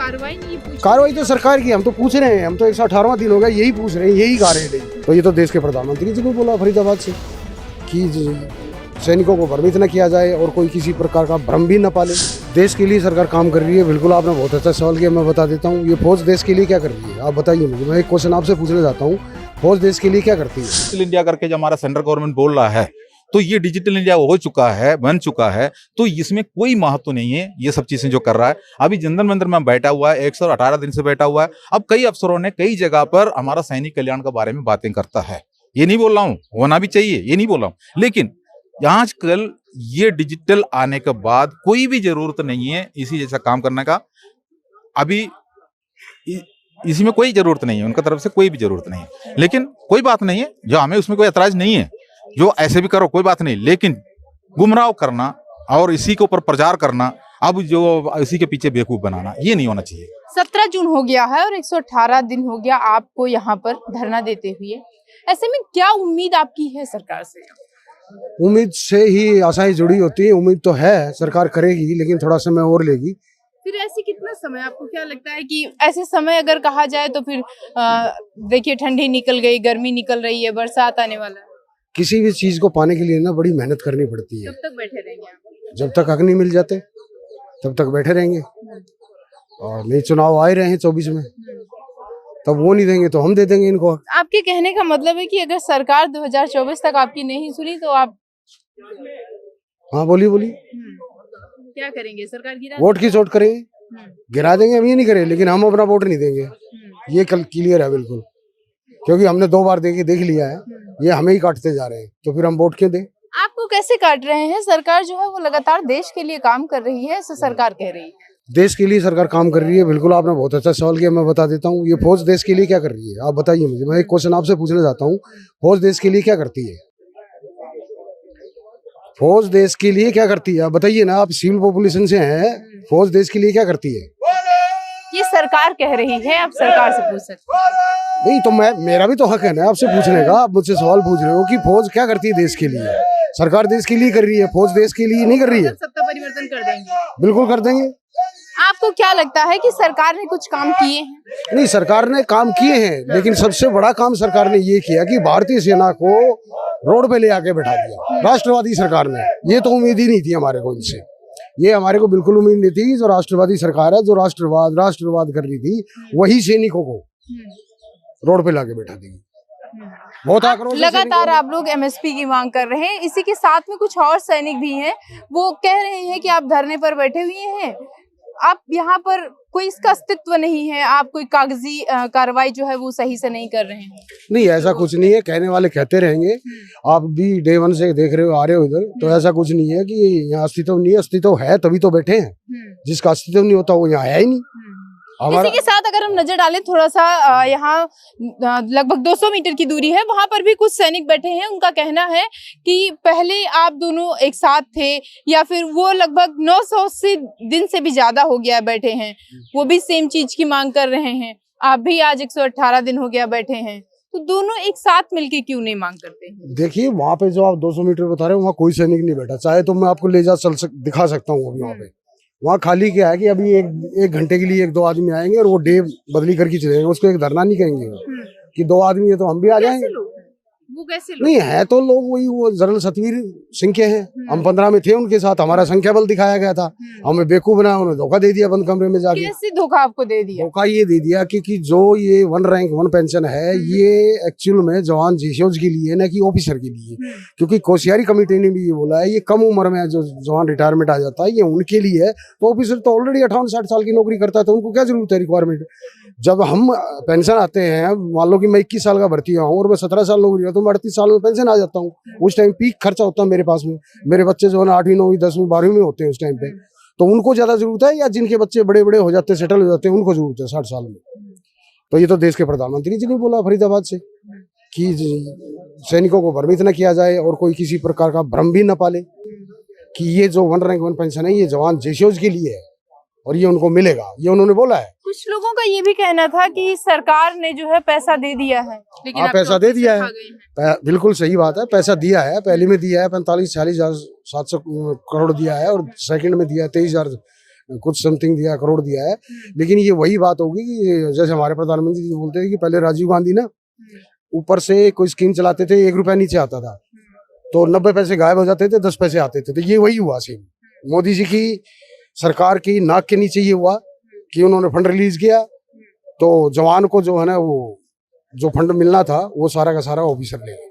कार्रवाई नहीं पूछ? कार्रवाई तो सरकार की, हम तो पूछ रहे हैं, हम तो 118वां दिन हो गया यही पूछ रहे हैं, यही गा रहे हैं। तो ये तो देश के प्रधानमंत्री जी को बोला फरीदाबाद से कि सैनिकों को भ्रमित न किया जाए और कोई किसी प्रकार का भ्रम भी न पाले। देश के लिए सरकार काम कर रही है, बिल्कुल आपने बहुत अच्छा सवाल किया, मैं बता देता हूँ। ये फौज देश के लिए क्या कर रही है आप बताइए मुझे, मैं एक क्वेश्चन आपसे पूछना चाहता हूँ, फौज देश के लिए क्या करती है? डिजिटल इंडिया करके जो हमारा सेंट्रल गवर्नमेंट बोल रहा है, तो ये डिजिटल इंडिया हो चुका है, बन चुका है, तो इसमें कोई महत्व नहीं है ये सब चीजें जो कर रहा है। अभी जंतर मंदिर में बैठा हुआ है, 118 दिन से बैठा हुआ है। अब कई अफसरों ने कई जगह पर हमारा सैनिक कल्याण के बारे में बातें करता है, ये नहीं बोल रहा हूँ, होना भी चाहिए, ये नहीं बोल रहा हूँ, लेकिन आजकल ये डिजिटल आने के बाद कोई भी जरूरत नहीं है इसी जैसा काम करने का। अभी इसी में कोई जरूरत नहीं है, उनका तरफ से कोई भी जरूरत नहीं है, लेकिन कोई बात नहीं है, जो हमें उसमें कोई ऐतराज नहीं है, जो ऐसे भी करो कोई बात नहीं, लेकिन गुमराह करना और इसी के ऊपर प्रचार करना, अब जो इसी के पीछे बेवकूफ बनाना, ये नहीं होना चाहिए। 17 जून हो गया है और 118 दिन हो गया आपको यहाँ पर धरना देते हुए। ऐसे में क्या उम्मीद आपकी है सरकार से? उम्मीद से ही आशाएं जुड़ी होती है, उम्मीद तो है सरकार करेगी, लेकिन थोड़ा समय और लेगी। फिर ऐसे कितना समय, आपको क्या लगता है कि ऐसे समय अगर कहा जाए तो फिर देखिए ठंडी निकल गई, गर्मी निकल रही है, बरसात आने वाला है, किसी भी चीज को पाने के लिए ना बड़ी मेहनत करनी पड़ती है। कब तक बैठे रहेंगे आप? जब तक हक नहीं मिल जाते तब तक बैठे रहेंगे। और नहीं, चुनाव आ ही रहे हैं 24 में, तब वो नहीं देंगे तो हम दे देंगे इनको। आपके कहने का मतलब है कि अगर सरकार 2024 तक आपकी नहीं सुनी तो आप? हाँ बोलिए बोलिए। क्या करेंगे? सरकार गिरा वोट की चोट करेंगे, गिरा देंगे, हम ये नहीं करें, लेकिन हम अपना वोट नहीं देंगे, ये कल क्लियर है बिल्कुल, क्योंकि हमने 2 बार देख लिया है, ये हमें ही काटते जा रहे हैं, तो फिर हम वोट क्यों दें? आपको कैसे काट रहे हैं? सरकार जो है वो लगातार देश के लिए काम कर रही है, ऐसा सरकार कह रही है। देश के लिए सरकार काम कर रही है, बिल्कुल आपने बहुत अच्छा सवाल किया, मैं बता देता हूँ। ये फौज देश के लिए क्या कर रही है आप बताइए मुझे, मैं एक क्वेश्चन आपसे पूछना चाहता हूँ, फौज देश के लिए क्या करती है? फौज देश के लिए क्या करती है आप बताइए ना, आप सिविल पॉपुलेशन से हैं, फौज देश के लिए क्या करती है? ये सरकार कह रही है, आप सरकार से पूछ सकते हैं। नहीं तो मेरा भी तो हक है ना आपसे पूछने का, आप मुझसे सवाल पूछ रहे हो कि फौज क्या करती है देश के लिए। सरकार देश के लिए कर रही है, फौज देश के लिए नहीं कर रही है। सत्ता परिवर्तन कर देंगे? बिल्कुल कर देंगे। आपको क्या लगता है कि सरकार ने कुछ काम किए हैं? नहीं, सरकार ने काम किए हैं, लेकिन सबसे बड़ा काम सरकार ने ये किया कि भारतीय सेना को रोड पे ले आके बैठा दिया राष्ट्रवादी सरकार ने। ये तो उम्मीद ही नहीं थी हमारे को इनसे, ये हमारे को बिल्कुल उम्मीद नहीं थी। जो राष्ट्रवादी सरकार है, जो राष्ट्रवाद कर रही थी, वही सैनिकों को रोड पे लाके बैठा देगी। बहुत आक्रोश। लगातार आप लोग एमएसपी की मांग कर रहे हैं, इसी के साथ में कुछ और सैनिक भी हैं, वो कह रहे हैं कि आप धरने पर बैठे हुए हैं, आप यहाँ पर कोई इसका अस्तित्व नहीं है, आप कोई कागजी कार्रवाई जो है वो सही से नहीं कर रहे हैं। नहीं, ऐसा कुछ नहीं है, कहने वाले कहते रहेंगे। आप भी डे 1 से देख रहे हो, आ रहे हो इधर, तो ऐसा कुछ नहीं है कि यहाँ अस्तित्व नहीं है। अस्तित्व है तभी तो बैठे हैं, जिसका अस्तित्व नहीं होता वो यहाँ है ही नहीं। इसी के साथ अगर हम नजर डालें थोड़ा सा, यहाँ लगभग 200 मीटर की दूरी है, वहां पर भी कुछ सैनिक बैठे हैं। उनका कहना है कि पहले आप दोनों एक साथ थे, या फिर वो लगभग 980 दिन से भी ज्यादा हो गया बैठे हैं, वो भी सेम चीज की मांग कर रहे हैं। आप भी आज 118 दिन हो गया बैठे हैं, तो दोनों एक साथ मिलके क्यों नहीं मांग करते हैं? देखिए, वहाँ पे जो आप 200 मीटर बता रहे हो, वहाँ कोई सैनिक नहीं बैठा। चाहे तो मैं आपको ले जा दिखा सकता हूँ अभी वहाँ पे। वहाँ खाली क्या है कि अभी एक घंटे के लिए 1-2 आदमी आएंगे और वो डे बदली करके चले जाएंगे, उसको एक धरना नहीं करेंगे कि 2 आदमी है तो हम भी आ जाएंगे। वो कैसे लोग? नहीं है तो लोग वही वो जनरल सतवीर सिंह के हैं, हम 15 में थे उनके साथ, हमारा संख्या बल दिखाया गया था, हमें बेवकूफ बनाया, उन्होंने धोखा दे दिया बंद कमरे में जाके। कैसे धोखा आपको दे दिया? धोखा ये दे दिया कि जो ये 1 रैंक 1 पेंशन है, ये एक्चुअल में जवान जीशोज के लिए ना कि ऑफिसर के लिए, क्योंकि कोशियारी कमेटी ने भी ये बोला है ये कम उम्र में जो जवान रिटायरमेंट आ जाता है ये उनके लिए है। तो ऑफिसर तो ऑलरेडी 58-60 साल की नौकरी करता है, तो उनको क्या जरूरत है रिक्वायरमेंट। जब हम पेंशन आते हैं, मान लो कि मैं 21 साल का भर्ती हुआ हूँ और मैं 17 साल नौकरी, तो मैं 38 साल में पेंशन आ जाता हूँ। उस टाइम पीक खर्चा होता है मेरे पास में, मेरे बच्चे जो है 8वीं 9वीं 10वीं 12वीं में होते हैं उस टाइम पे, तो उनको ज्यादा जरूरत है, या जिनके बच्चे बड़े बड़े हो जाते हैं, सेटल हो जाते हैं, उनको जरूरत है 60 साल में। तो ये तो देश के प्रधानमंत्री जी ने बोला फरीदाबाद से कि सैनिकों को भ्रमित न किया जाए और कोई किसी प्रकार का भ्रम भी न पाले कि ये जो 1 रैंक 1 पेंशन है ये जवान जेशोज के लिए है और ये उनको मिलेगा, ये उन्होंने बोला है। कुछ लोगों का ये भी कहना था कि सरकार ने जो है पैसा दे दिया है, लेकिन हाँ, पैसा दे दिया है, बिल्कुल सही बात है, पैसा दिया है। पहले में दिया है 45-46,700 करोड़ दिया है, और सेकंड में दिया है 23,000 कुछ समथिंग दिया, करोड़ दिया है। लेकिन ये वही बात होगी कि जैसे हमारे प्रधानमंत्री जी बोलते थे कि पहले राजीव गांधी ना ऊपर से कोई स्कीम चलाते थे, 1 रुपया नीचे आता था तो 90 पैसे गायब हो जाते थे, 10 पैसे आते थे। तो ये वही हुआ सेम मोदी जी की सरकार की नाक के नीचे ये हुआ कि उन्होंने फंड रिलीज किया तो जवान को जो है ना वो जो फंड मिलना था वो सारा का सारा ऑफिसर ले गए।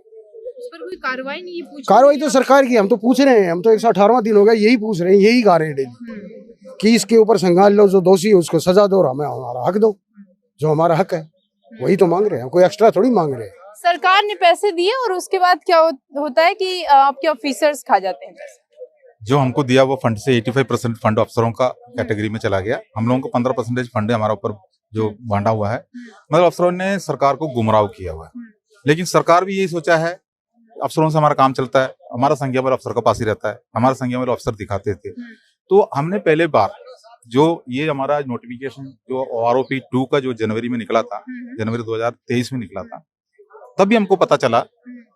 उस पर कोई कार्रवाई नहीं है? कार्रवाई तो सरकार की, हम तो पूछ रहे हैं, हम तो 118वां दिन हो गया यही पूछ रहे हैं, यही गा रहे हैं डेली कि इसके ऊपर संज्ञान लो, जो दोषी है उसको सजा दो और हमें हमारा हक दो, जो हमारा हक है वही तो मांग रहे हैं, कोई एक्स्ट्रा थोड़ी मांग रहे हैं। सरकार ने पैसे दिए और उसके बाद क्या होता है कि आपके ऑफिसर्स खा जाते हैं पैसे। जो हमको दिया वो फंड से 85% फंड अफसरों का कैटेगरी में चला गया। हम लोगों को 15% फंड हमारा ऊपर जो बांटा हुआ है, मतलब अफसरों ने सरकार को गुमराह किया हुआ है। लेकिन सरकार भी यही सोचा है अफसरों से हमारा काम चलता है, हमारा संज्ञाबल अफसर का पास ही रहता है, हमारा संज्ञाबल अफसर दिखाते थे। तो हमने पहले बार जो ये हमारा नोटिफिकेशन जो OROP 2 का जो जनवरी में निकला था, जनवरी 2023 में निकला था, तभी हमको पता चला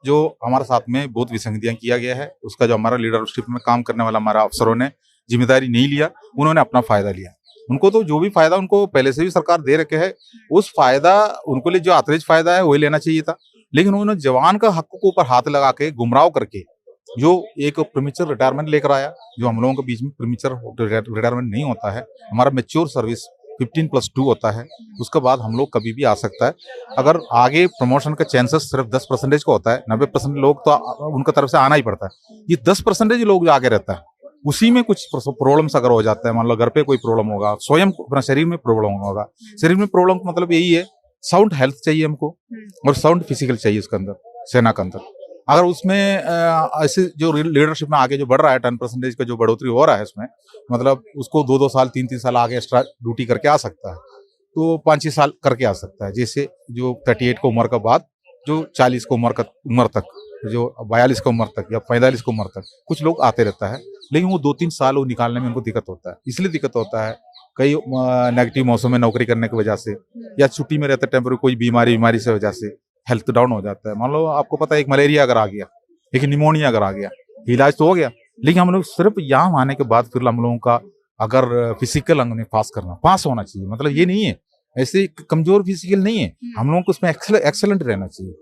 जो हमारे साथ में बहुत विसंगतियां किया गया है। उसका जो हमारा लीडरशिप में काम करने वाला हमारा अफसरों ने जिम्मेदारी नहीं लिया, उन्होंने अपना फायदा लिया। उनको तो जो भी फायदा उनको पहले से भी सरकार दे रखे है, उस फायदा उनको लिए जो अतिरिक्त फायदा है वही लेना चाहिए था। लेकिन उन्होंने जवान का हक को ऊपर हाथ लगा के गुमराह करके जो एक प्रीमेच्योर रिटायरमेंट लेकर आया, जो हम लोगों के बीच में प्रीमेच्योर रिटायरमेंट नहीं होता है, हमारा मैच्योर सर्विस 15+2 होता है, उसके बाद हम लोग कभी भी आ सकता है। अगर आगे प्रमोशन का चांसेस सिर्फ 10% का होता है, 90% लोग तो उनका तरफ से आना ही पड़ता है। ये 10% लोग जो आगे रहता है उसी में कुछ प्रॉब्लम्स अगर हो जाता है, मान लो घर पे कोई प्रॉब्लम होगा, स्वयं अपना शरीर में प्रॉब्लम होगा। शरीर में प्रॉब्लम का मतलब यही है साउंड हेल्थ चाहिए हमको और साउंड फिजिकल चाहिए उसके अंदर, सेना के अंदर। अगर उसमें ऐसे जो लीडरशिप में आगे जो बढ़ रहा है 10% का जो बढ़ोतरी हो रहा है इसमें, मतलब उसको 2-2 साल 3-3 साल आगे एक्स्ट्रा ड्यूटी करके आ सकता है, तो 5-6 साल करके आ सकता है। जैसे जो 38 को उम्र के बाद जो 40 को उम्र तक, जो 42 की उम्र तक या 45 की उम्र तक कुछ लोग आते रहता है। लेकिन वो 2-3 साल वो निकालने में उनको दिक्कत होता है। इसलिए दिक्कत होता है कई नेगेटिव मौसम में नौकरी करने की वजह से, या छुट्टी में रहते टेम्पररी कोई बीमारी से वजह से हेल्थ डाउन हो जाता है। मान लो आपको पता है एक मलेरिया अगर आ गया, एक निमोनिया अगर आ गया, इलाज तो हो गया, लेकिन हम लोग सिर्फ यहाँ आने के बाद फिर हम लोगों का अगर फिजिकल अंग में पास होना चाहिए, मतलब ये नहीं है ऐसे कमजोर फिजिकल नहीं है, हम लोगों को उसमें एक्सेलेंट रहना चाहिए।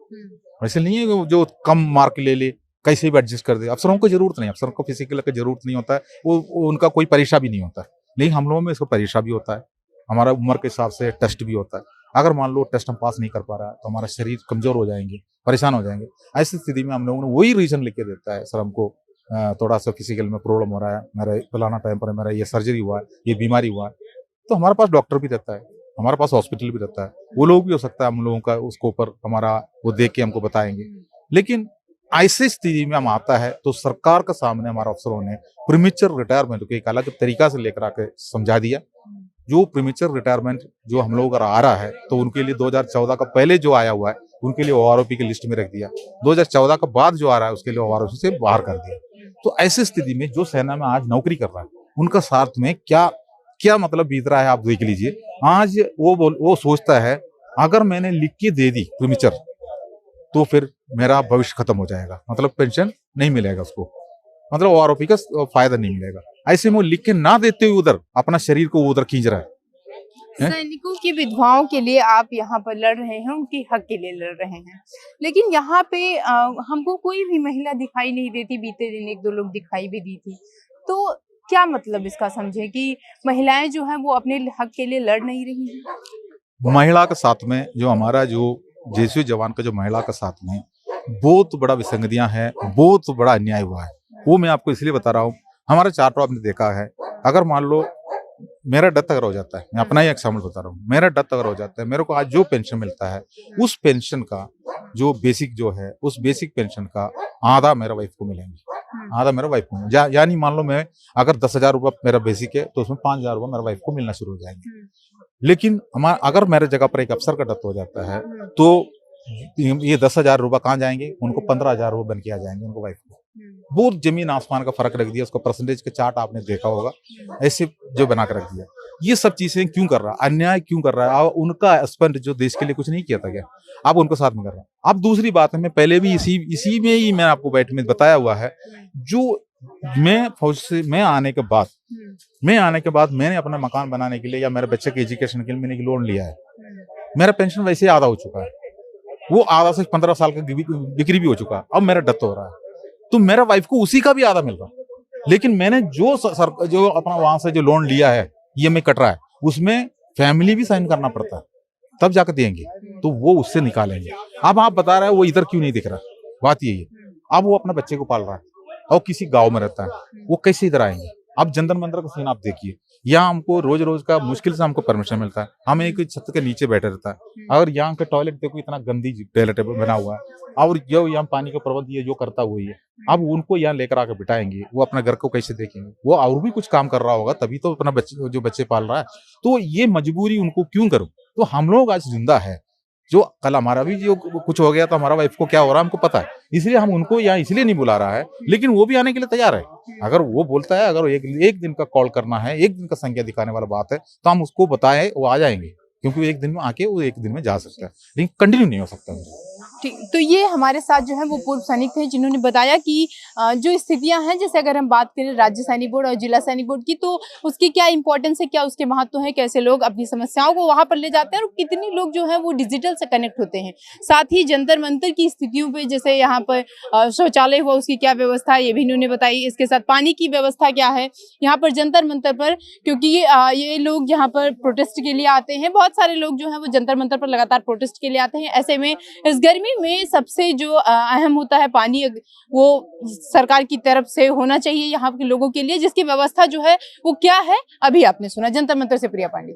ऐसे नहीं है जो कम मार्क ले कैसे भी एडजस्ट कर दे। अफसरों को जरूरत नहीं, अफसरों को फिजिकल का जरूरत नहीं होता है, वो उनका कोई परीक्षा भी नहीं होता है। लेकिन हम लोगों में इसको परीक्षा भी होता है, हमारा उम्र के हिसाब से टेस्ट भी होता है। अगर मान लो टेस्ट हम पास नहीं कर पा रहा है तो हमारा शरीर कमजोर हो जाएंगे, परेशान हो जाएंगे। ऐसी स्थिति में हम लोगों ने वही रीजन लेके देता है, सर हमको थोड़ा सा फिजिकल में प्रॉब्लम हो रहा है, मेरा फलाना टाइम पर मेरा ये सर्जरी हुआ है, ये बीमारी हुआ है, तो हमारे पास डॉक्टर भी रहता है, हमारे पास हॉस्पिटल भी रहता है, वो लोग भी हो सकता है हम लोगों का उसको ऊपर हमारा वो देख के हमको बताएंगे। लेकिन ऐसी स्थिति में हम आता है तो सरकार के सामने हमारे अफसरों ने प्रीमेच्योर रिटायरमेंट को एक अलग तरीका से लेकर आके समझा दिया। जो प्रीमेच्योर रिटायरमेंट जो हम लोग अगर आ रहा है तो उनके लिए 2014 का पहले जो आया हुआ है उनके लिए OROP की लिस्ट में रख दिया, 2014 का बाद जो आ रहा है उसके लिए OROP से बाहर कर दिया। तो ऐसी स्थिति में जो सेना में आज नौकरी कर रहा है उनका साथ में क्या मतलब बीत रहा है आप देख लीजिए। आज वो सोचता है अगर मैंने लिख के दे दी प्रीमेच्योर तो फिर मेरा भविष्य खत्म हो जाएगा, मतलब पेंशन नहीं मिलेगा उसको, मतलब OROP का फायदा नहीं मिलेगा। ऐसे में वो लिख के ना देते हुए उधर अपना शरीर को उधर खींच रहा है। सैनिकों की विधवाओं के लिए आप यहाँ पर लड़ रहे हैं, उनके हक के लिए लड़ रहे हैं, लेकिन यहाँ पे हमको कोई भी महिला दिखाई नहीं देती। बीते दिन 1-2 लोग दिखाई भी दी थी, तो क्या मतलब इसका समझे कि महिलाएं जो हैं वो अपने हक के लिए लड़ नहीं रही हैं? महिला के साथ में जो हमारा जो जेसीओ जवान का जो महिला के साथ में बहुत बड़ा विसंगतियां हैं, बहुत बड़ा अन्याय हुआ है। वो मैं आपको इसलिए बता रहा हूँ, हमारा चार्टर आपने देखा है, अगर मान लो मेरा डेथ अगर हो जाता है, मैं अपना ही एग्जाम्पल बता रहा हूँ, मेरा डेथ अगर हो जाता है, मेरे को आज जो पेंशन मिलता है उस पेंशन का जो बेसिक जो है उस बेसिक पेंशन का आधा मेरा वाइफ को मिलेंगे, आधा मेरा वाइफ को, यानी मान लो मैं अगर 10,000 रुपये मेरा बेसिक है तो उसमें 5,000 रुपये मेरा वाइफ को मिलना शुरू हो जाएंगे। लेकिन अगर मेरे जगह पर एक अफसर का डेथ हो जाता है तो ये 10,000 रुपये कहाँ जाएंगे, उनको 15,000 रुपये बन के आ जाएंगे उनको वाइफ को। बहुत जमीन आसमान का फर्क रख दिया, उसको परसेंटेज के चार्ट आपने देखा होगा, ऐसे जो बना कर रख दिया। ये सब चीजें क्यों कर रहा है, अन्याय क्यों कर रहा है? उनका स्पेंड जो देश के लिए कुछ नहीं किया था क्या, आप उनको साथ में कर रहे हैं। अब दूसरी बात है, मैं पहले भी इसी में ही मैं आपको बैठ में बताया हुआ है, जो मैं फौज से मैं आने के बाद मैंने अपना मकान बनाने के लिए या मेरे बच्चे के एजुकेशन के लिए मैंने लोन लिया है। मेरा पेंशन वैसे ही आधा हो चुका है, वो आधा से 15 साल का बिक्री भी हो चुका है, अब मेरा डेथ हो रहा है, तो मेरा वाइफ को उसी का भी आधा मिल रहा है। लेकिन मैंने जो अपना वहां से जो लोन लिया है, ईएमआई कट रहा है, उसमें फैमिली भी साइन करना पड़ता है, तब जाकर देंगे, तो वो उससे निकालेंगे। अब आप बता रहे हैं वो इधर क्यों नहीं दिख रहा, बात यही है। अब वो अपने बच्चे को पाल रहा है और किसी गांव में रहता है, वो कैसे इधर आएंगे? अब जंतर मंतर का सीन आप देखिए, यहाँ हमको रोज रोज का मुश्किल से हमको परमिशन मिलता है, हम एक छत के नीचे बैठे रहता है, और यहाँ के टॉयलेट देखो इतना गंदी टॉयलेट बना हुआ है, और जो यहाँ पानी का प्रबंध ये जो करता हुआ है, अब उनको यहाँ लेकर आकर बिठाएंगे, वो अपना घर को कैसे देखेंगे? वो और भी कुछ काम कर रहा होगा तभी तो अपना बच्चे जो बच्चे पाल रहा है, तो ये मजबूरी उनको क्यों करूं? तो हम लोग आज जिंदा है, जो कल हमारा भी जो कुछ हो गया तो हमारा वाइफ को क्या हो रहा है हमको पता है, इसलिए हम उनको यहाँ इसलिए नहीं बुला रहा है, लेकिन वो भी आने के लिए तैयार है। अगर वो बोलता है, अगर एक दिन का कॉल करना है, एक दिन का संख्या दिखाने वाला बात है, तो हम उसको बताएं, वो आ जाएंगे, क्योंकि वो एक दिन में आके वो एक दिन में जा सकता है, लेकिन कंटिन्यू नहीं हो सकता। ठीक, तो ये हमारे साथ जो है वो पूर्व सैनिक थे जिन्होंने बताया कि जो स्थितियां हैं, जैसे अगर हम बात करें राज्य सैनिक बोर्ड और जिला सैनिक बोर्ड की, तो उसकी क्या इंपॉर्टेंस है, क्या उसके महत्व है, कैसे लोग अपनी समस्याओं को वहां पर ले जाते हैं और कितने लोग जो है वो डिजिटल से कनेक्ट होते हैं। साथ ही जंतर मंतर की स्थितियों पे, जैसे यहाँ पर शौचालय हुआ उसकी क्या व्यवस्था है ये भी इन्होंने बताई, इसके साथ पानी की व्यवस्था क्या है यहाँ पर जंतर मंतर पर, क्योंकि ये लोग यहाँ पर प्रोटेस्ट के लिए आते हैं, बहुत सारे लोग जो है वो जंतर मंतर पर लगातार प्रोटेस्ट के लिए आते हैं। ऐसे में इस गर्मी में सबसे जो अहम होता है पानी, वो सरकार की तरफ से होना चाहिए यहाँ के लोगों के लिए, जिसकी व्यवस्था जो है वो क्या है अभी आपने सुना। जंतर मंतर से प्रिया पांडे।